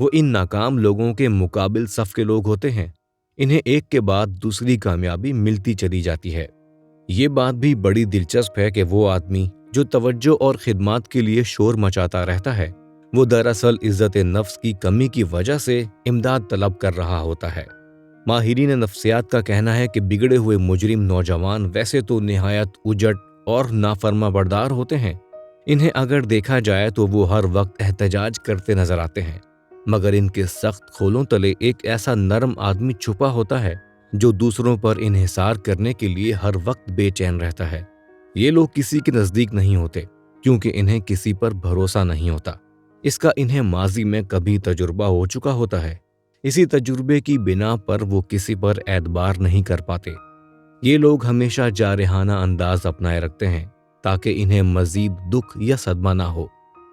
وہ ان ناکام لوگوں کے مقابل صف کے لوگ ہوتے ہیں۔ انہیں ایک کے بعد دوسری کامیابی ملتی چلی جاتی ہے۔ یہ بات بھی بڑی دلچسپ ہے کہ وہ آدمی جو توجہ اور خدمات کے لیے شور مچاتا رہتا ہے، وہ دراصل عزت نفس کی کمی کی وجہ سے امداد طلب کر رہا ہوتا ہے۔ ماہرین نفسیات کا کہنا ہے کہ بگڑے ہوئے مجرم نوجوان ویسے تو نہایت اجڑ اور نافرما بردار ہوتے ہیں۔ انہیں اگر دیکھا جائے تو وہ ہر وقت احتجاج کرتے نظر آتے ہیں، مگر ان کے سخت کھولوں تلے ایک ایسا نرم آدمی چھپا ہوتا ہے جو دوسروں پر انحصار کرنے کے لیے ہر وقت بے چین رہتا ہے۔ یہ لوگ کسی کے نزدیک نہیں ہوتے کیونکہ انہیں کسی پر بھروسہ نہیں ہوتا۔ اس کا انہیں ماضی میں کبھی تجربہ ہو چکا ہوتا ہے۔ اسی تجربے کی بنا پر وہ کسی پر اعتبار نہیں کر پاتے۔ یہ لوگ ہمیشہ جارحانہ انداز اپنائے رکھتے ہیں تاکہ انہیں مزید دکھ یا صدمہ نہ ہو۔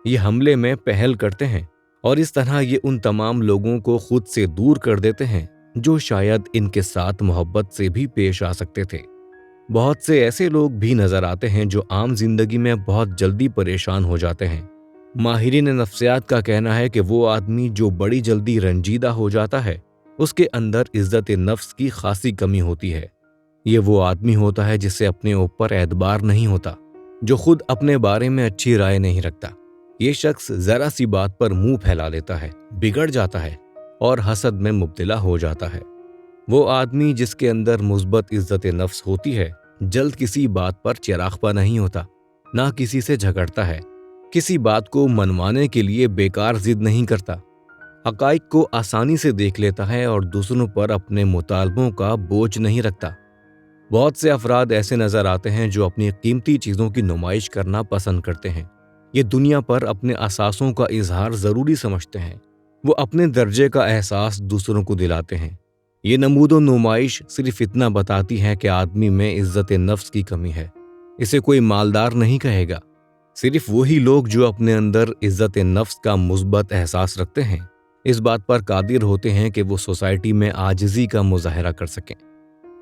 یہ حملے میں پہل کرتے ہیں اور اس طرح یہ ان تمام لوگوں کو خود سے دور کر دیتے ہیں جو شاید ان کے ساتھ محبت سے بھی پیش آ سکتے تھے۔ بہت سے ایسے لوگ بھی نظر آتے ہیں جو عام زندگی میں بہت جلدی پریشان ہو جاتے ہیں۔ ماہرین نفسیات کا کہنا ہے کہ وہ آدمی جو بڑی جلدی رنجیدہ ہو جاتا ہے، اس کے اندر عزت نفس کی خاصی کمی ہوتی ہے۔ یہ وہ آدمی ہوتا ہے جسے اپنے اوپر اعتبار نہیں ہوتا، جو خود اپنے بارے میں اچھی رائے نہیں رکھتا۔ یہ شخص ذرا سی بات پر منہ پھیلا لیتا ہے، بگڑ جاتا ہے اور حسد میں مبتلا ہو جاتا ہے۔ وہ آدمی جس کے اندر مثبت عزت نفس ہوتی ہے، جلد کسی بات پر چراغ نہیں ہوتا، نہ کسی سے جھگڑتا ہے، کسی بات کو منوانے کے لیے بیکار ضد نہیں کرتا، حقائق کو آسانی سے دیکھ لیتا ہے اور دوسروں پر اپنے مطالبوں کا بوجھ نہیں رکھتا۔ بہت سے افراد ایسے نظر آتے ہیں جو اپنی قیمتی چیزوں کی نمائش کرنا پسند کرتے ہیں۔ یہ دنیا پر اپنے احساسوں کا اظہار ضروری سمجھتے ہیں۔ وہ اپنے درجے کا احساس دوسروں کو دلاتے ہیں۔ یہ نمود و نمائش صرف اتنا بتاتی ہے کہ آدمی میں عزت نفس کی کمی ہے۔ اسے کوئی مالدار نہیں کہے گا۔ صرف وہی لوگ جو اپنے اندر عزت نفس کا مثبت احساس رکھتے ہیں، اس بات پر قادر ہوتے ہیں کہ وہ سوسائٹی میں عاجزی کا مظاہرہ کر سکیں۔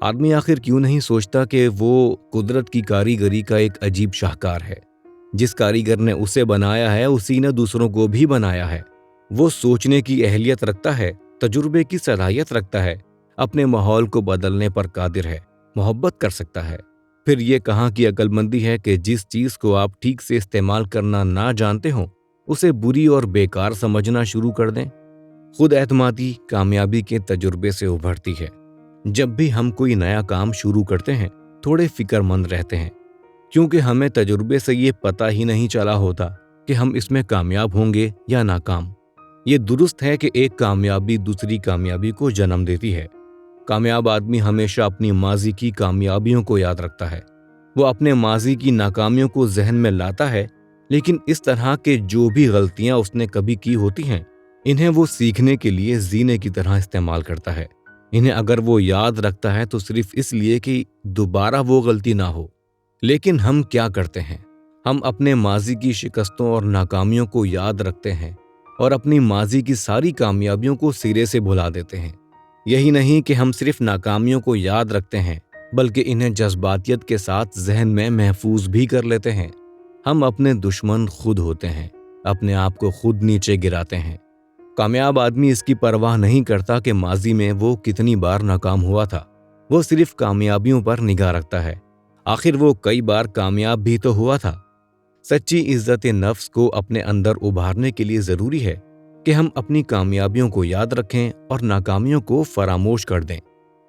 آدمی آخر کیوں نہیں سوچتا کہ وہ قدرت کی کاریگری کا ایک عجیب شاہکار ہے؟ جس کاریگر نے اسے بنایا ہے، اسی نے دوسروں کو بھی بنایا ہے۔ وہ سوچنے کی اہلیت رکھتا ہے، تجربے کی صلاحیت رکھتا ہے، اپنے ماحول کو بدلنے پر قادر ہے، محبت کر سکتا ہے۔ پھر یہ کہاں کی عقل مندی ہے کہ جس چیز کو آپ ٹھیک سے استعمال کرنا نہ جانتے ہوں، اسے بری اور بیکار سمجھنا شروع کر دیں۔ خود اعتمادی کامیابی کے تجربے سے ابھرتی ہے۔ جب بھی ہم کوئی نیا کام شروع کرتے ہیں، تھوڑے فکر مند رہتے ہیں، کیونکہ ہمیں تجربے سے یہ پتہ ہی نہیں چلا ہوتا کہ ہم اس میں کامیاب ہوں گے یا ناکام۔ یہ درست ہے کہ ایک کامیابی دوسری کامیابی کو جنم دیتی ہے۔ کامیاب آدمی ہمیشہ اپنی ماضی کی کامیابیوں کو یاد رکھتا ہے۔ وہ اپنے ماضی کی ناکامیوں کو ذہن میں لاتا ہے، لیکن اس طرح کے جو بھی غلطیاں اس نے کبھی کی ہوتی ہیں، انہیں وہ سیکھنے کے لیے زینے کی طرح استعمال کرتا ہے۔ انہیں اگر وہ یاد رکھتا ہے تو صرف اس لیے کہ دوبارہ وہ غلطی نہ ہو۔ لیکن ہم کیا کرتے ہیں؟ ہم اپنے ماضی کی شکستوں اور ناکامیوں کو یاد رکھتے ہیں اور اپنی ماضی کی ساری کامیابیوں کو سرے سے بھلا دیتے ہیں۔ یہی نہیں کہ ہم صرف ناکامیوں کو یاد رکھتے ہیں، بلکہ انہیں جذباتیت کے ساتھ ذہن میں محفوظ بھی کر لیتے ہیں۔ ہم اپنے دشمن خود ہوتے ہیں، اپنے آپ کو خود نیچے گراتے ہیں۔ کامیاب آدمی اس کی پرواہ نہیں کرتا کہ ماضی میں وہ کتنی بار ناکام ہوا تھا۔ وہ صرف کامیابیوں پر نگاہ رکھتا ہے۔ آخر وہ کئی بار کامیاب بھی تو ہوا تھا۔ سچی عزت نفس کو اپنے اندر ابھارنے کے لیے ضروری ہے کہ ہم اپنی کامیابیوں کو یاد رکھیں اور ناکامیوں کو فراموش کر دیں۔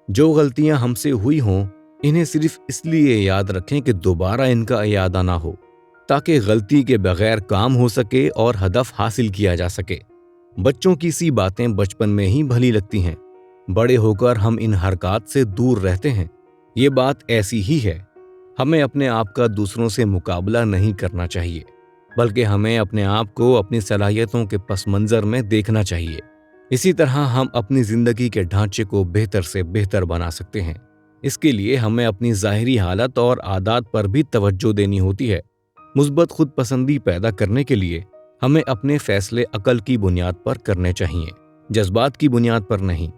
جو غلطیاں ہم سے ہوئی ہوں، انہیں صرف اس لیے یاد رکھیں کہ دوبارہ ان کا اعادہ نہ ہو، تاکہ غلطی کے بغیر کام ہو سکے اور ہدف حاصل کیا جا سکے۔ بچوں کی سی باتیں بچپن میں ہی بھلی لگتی ہیں، بڑے ہو کر ہم ان حرکات سے دور رہتے ہیں۔ یہ بات ایسی ہی ہے۔ ہمیں اپنے آپ کا دوسروں سے مقابلہ نہیں کرنا چاہیے، بلکہ ہمیں اپنے آپ کو اپنی صلاحیتوں کے پس منظر میں دیکھنا چاہیے۔ اسی طرح ہم اپنی زندگی کے ڈھانچے کو بہتر سے بہتر بنا سکتے ہیں۔ اس کے لیے ہمیں اپنی ظاہری حالت اور عادات پر بھی توجہ دینی ہوتی ہے۔ مثبت خود پسندی پیدا کرنے کے لیے ہمیں اپنے فیصلے عقل کی بنیاد پر کرنے چاہیے، جذبات کی بنیاد پر نہیں۔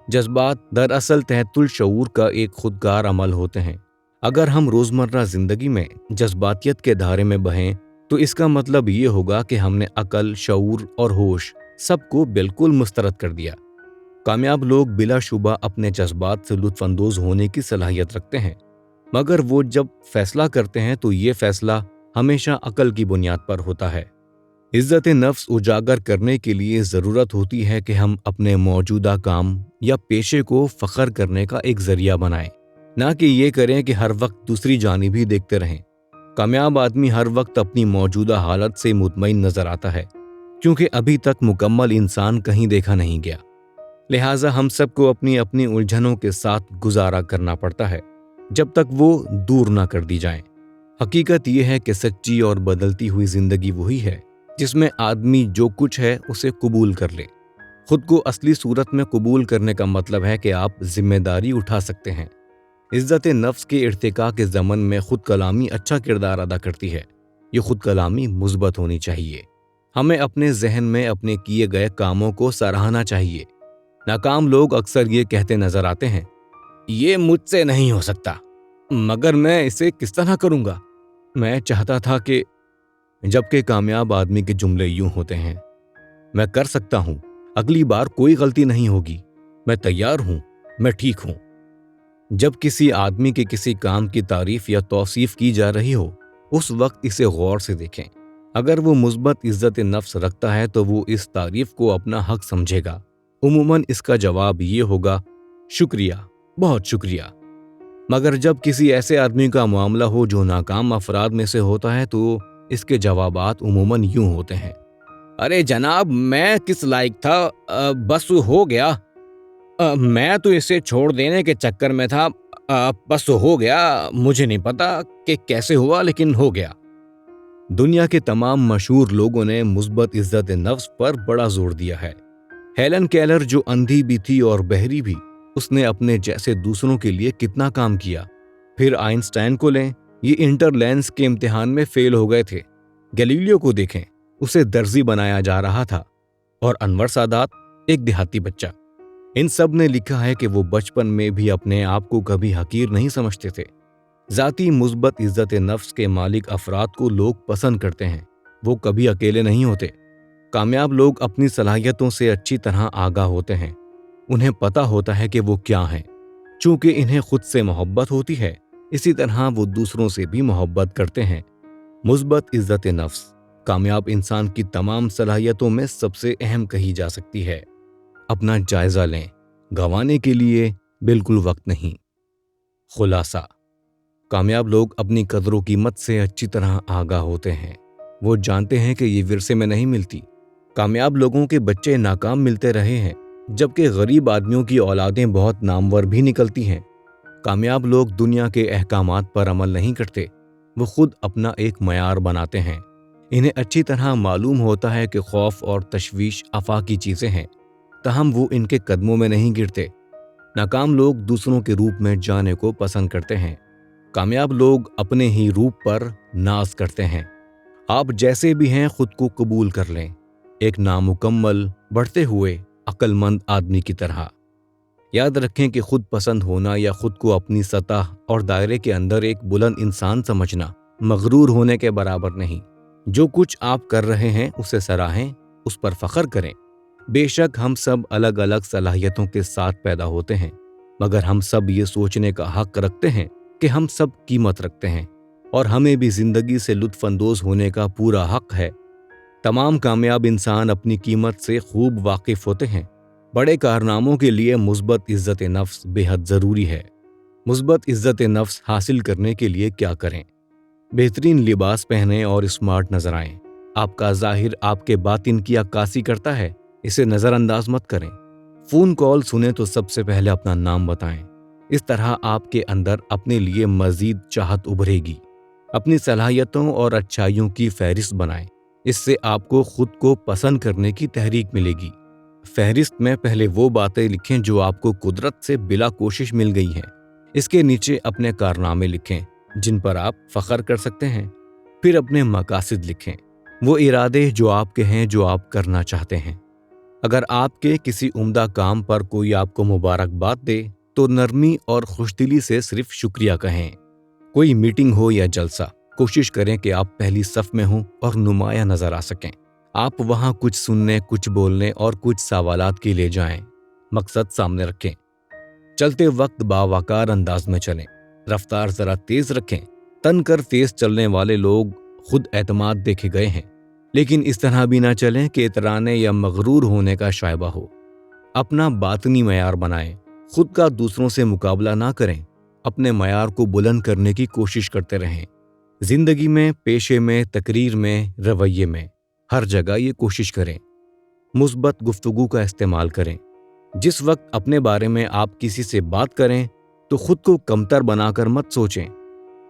جذبات دراصل تحت الشعور کا ایک خودکار عمل ہوتے ہیں۔ اگر ہم روزمرہ زندگی میں جذباتیت کے دھارے میں بہیں تو اس کا مطلب یہ ہوگا کہ ہم نے عقل، شعور اور ہوش سب کو بالکل مسترد کر دیا۔ کامیاب لوگ بلا شبہ اپنے جذبات سے لطف اندوز ہونے کی صلاحیت رکھتے ہیں، مگر وہ جب فیصلہ کرتے ہیں تو یہ فیصلہ ہمیشہ عقل کی بنیاد پر ہوتا ہے۔ عزت نفس اجاگر کرنے کے لیے ضرورت ہوتی ہے کہ ہم اپنے موجودہ کام یا پیشے کو فخر کرنے کا ایک ذریعہ بنائیں، نہ کہ یہ کریں کہ ہر وقت دوسری جانب ہی دیکھتے رہیں۔ کامیاب آدمی ہر وقت اپنی موجودہ حالت سے مطمئن نظر آتا ہے، کیونکہ ابھی تک مکمل انسان کہیں دیکھا نہیں گیا۔ لہٰذا ہم سب کو اپنی اپنی الجھنوں کے ساتھ گزارا کرنا پڑتا ہے جب تک وہ دور نہ کر دی جائیں۔ حقیقت یہ ہے کہ سچی اور بدلتی ہوئی زندگی وہی ہے جس میں آدمی جو کچھ ہے اسے قبول کر لے۔ خود کو اصلی صورت میں قبول کرنے کا مطلب ہے کہ آپ ذمہ داری اٹھا سکتے ہیں۔ عزت نفس کے ارتقاء کے ضمن میں خود کلامی اچھا کردار ادا کرتی ہے۔ یہ خود کلامی مثبت ہونی چاہیے۔ ہمیں اپنے ذہن میں اپنے کیے گئے کاموں کو سراہنا چاہیے۔ ناکام لوگ اکثر یہ کہتے نظر آتے ہیں، یہ مجھ سے نہیں ہو سکتا، مگر میں اسے کس طرح کروں گا؟ میں چاہتا تھا کہ… جبکہ کامیاب آدمی کے جملے یوں ہوتے ہیں، میں کر سکتا ہوں، اگلی بار کوئی غلطی نہیں ہوگی، میں تیار ہوں، میں ٹھیک ہوں۔ جب کسی آدمی کے کسی کام کی تعریف یا توصیف کی جا رہی ہو، اس وقت اسے غور سے دیکھیں۔ اگر وہ مثبت عزت نفس رکھتا ہے تو وہ اس تعریف کو اپنا حق سمجھے گا۔ عموماً اس کا جواب یہ ہوگا، شکریہ، بہت شکریہ۔ مگر جب کسی ایسے آدمی کا معاملہ ہو جو ناکام افراد میں سے ہوتا ہے تو اس کے جوابات عموماً یوں ہوتے ہیں، ارے جناب، میں کس لائق تھا، بس ہو گیا، میں تو اسے چھوڑ دینے کے چکر میں تھا، بس ہو گیا، مجھے نہیں پتا کہ کیسے ہوا لیکن ہو گیا۔ دنیا کے تمام مشہور لوگوں نے مثبت عزت نفس پر بڑا زور دیا ہے۔ ہیلن کیلر جو اندھی بھی تھی اور بہری بھی، اس نے اپنے جیسے دوسروں کے لیے کتنا کام کیا۔ پھر آئنسٹائن کو لیں، یہ انٹر لینس کے امتحان میں فیل ہو گئے تھے۔ گیلیلیو کو دیکھیں، اسے درزی بنایا جا رہا تھا۔ اور انور سادات، ایک دیہاتی بچہ۔ ان سب نے لکھا ہے کہ وہ بچپن میں بھی اپنے آپ کو کبھی حقیر نہیں سمجھتے تھے۔ ذاتی مثبت عزت نفس کے مالک افراد کو لوگ پسند کرتے ہیں، وہ کبھی اکیلے نہیں ہوتے۔ کامیاب لوگ اپنی صلاحیتوں سے اچھی طرح آگاہ ہوتے ہیں، انہیں پتا ہوتا ہے کہ وہ کیا ہیں۔ چونکہ انہیں خود سے محبت ہوتی ہے، اسی طرح وہ دوسروں سے بھی محبت کرتے ہیں۔ مثبت عزت نفس کامیاب انسان کی تمام صلاحیتوں میں سب سے اہم کہی جا سکتی ہے۔ اپنا جائزہ لیں، گنوانے کے لیے بالکل وقت نہیں۔ خلاصہ: کامیاب لوگ اپنی قدر و قیمت سے اچھی طرح آگاہ ہوتے ہیں۔ وہ جانتے ہیں کہ یہ ورثے میں نہیں ملتی۔ کامیاب لوگوں کے بچے ناکام ملتے رہے ہیں، جبکہ غریب آدمیوں کی اولادیں بہت نامور بھی نکلتی ہیں۔ کامیاب لوگ دنیا کے احکامات پر عمل نہیں کرتے، وہ خود اپنا ایک معیار بناتے ہیں۔ انہیں اچھی طرح معلوم ہوتا ہے کہ خوف اور تشویش آفاقی چیزیں ہیں، تاہم وہ ان کے قدموں میں نہیں گرتے۔ ناکام لوگ دوسروں کے روپ میں جانے کو پسند کرتے ہیں، کامیاب لوگ اپنے ہی روپ پر ناز کرتے ہیں۔ آپ جیسے بھی ہیں خود کو قبول کر لیں، ایک نامکمل، بڑھتے ہوئے عقل مند آدمی کی طرح۔ یاد رکھیں کہ خود پسند ہونا یا خود کو اپنی سطح اور دائرے کے اندر ایک بلند انسان سمجھنا مغرور ہونے کے برابر نہیں۔ جو کچھ آپ کر رہے ہیں اسے سراہیں، اس پر فخر کریں۔ بے شک ہم سب الگ الگ صلاحیتوں کے ساتھ پیدا ہوتے ہیں، مگر ہم سب یہ سوچنے کا حق رکھتے ہیں کہ ہم سب قیمت رکھتے ہیں اور ہمیں بھی زندگی سے لطف اندوز ہونے کا پورا حق ہے۔ تمام کامیاب انسان اپنی قیمت سے خوب واقف ہوتے ہیں۔ بڑے کارناموں کے لیے مثبت عزت نفس بے حد ضروری ہے۔ مثبت عزت نفس حاصل کرنے کے لیے کیا کریں؟ بہترین لباس پہنیں اور اسمارٹ نظر آئیں۔ آپ کا ظاہر آپ کے باطن کی عکاسی کرتا ہے، اسے نظر انداز مت کریں۔ فون کال سنیں تو سب سے پہلے اپنا نام بتائیں، اس طرح آپ کے اندر اپنے لیے مزید چاہت ابھرے گی۔ اپنی صلاحیتوں اور اچھائیوں کی فہرست بنائیں، اس سے آپ کو خود کو پسند کرنے کی تحریک ملے گی۔ فہرست میں پہلے وہ باتیں لکھیں جو آپ کو قدرت سے بلا کوشش مل گئی ہیں۔ اس کے نیچے اپنے کارنامے لکھیں جن پر آپ فخر کر سکتے ہیں۔ پھر اپنے مقاصد لکھیں، وہ ارادے جو آپ کے ہیں، جو آپ کرنا چاہتے ہیں۔ اگر آپ کے کسی عمدہ کام پر کوئی آپ کو مبارکباد دے تو نرمی اور خوشدلی سے صرف شکریہ کہیں۔ کوئی میٹنگ ہو یا جلسہ، کوشش کریں کہ آپ پہلی صف میں ہوں اور نمایاں نظر آ سکیں۔ آپ وہاں کچھ سننے، کچھ بولنے اور کچھ سوالات کے لیے جائیں۔ مقصد سامنے رکھیں۔ چلتے وقت باوقار انداز میں چلیں، رفتار ذرا تیز رکھیں۔ تن کر تیز چلنے والے لوگ خود اعتماد دیکھے گئے ہیں، لیکن اس طرح بھی نہ چلیں کہ اترانے یا مغرور ہونے کا شائبہ ہو۔ اپنا باطنی معیار بنائیں، خود کا دوسروں سے مقابلہ نہ کریں، اپنے معیار کو بلند کرنے کی کوشش کرتے رہیں۔ زندگی میں، پیشے میں، تقریر میں، رویے میں، ہر جگہ یہ کوشش کریں۔ مثبت گفتگو کا استعمال کریں۔ جس وقت اپنے بارے میں آپ کسی سے بات کریں تو خود کو کمتر بنا کر مت سوچیں۔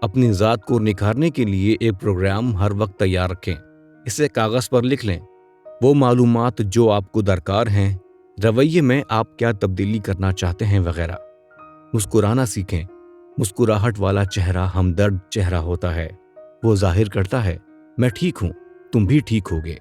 اپنی ذات کو نکھارنے کے لیے ایک پروگرام ہر وقت تیار رکھیں، اسے کاغذ پر لکھ لیں۔ وہ معلومات جو آپ کو درکار ہیں، رویے میں آپ کیا تبدیلی کرنا چاہتے ہیں وغیرہ۔ مسکرانا سیکھیں۔ مسکراہٹ والا چہرہ ہمدرد چہرہ ہوتا ہے، وہ ظاہر کرتا ہے میں ٹھیک ہوں، تم بھی ٹھیک ہوگے۔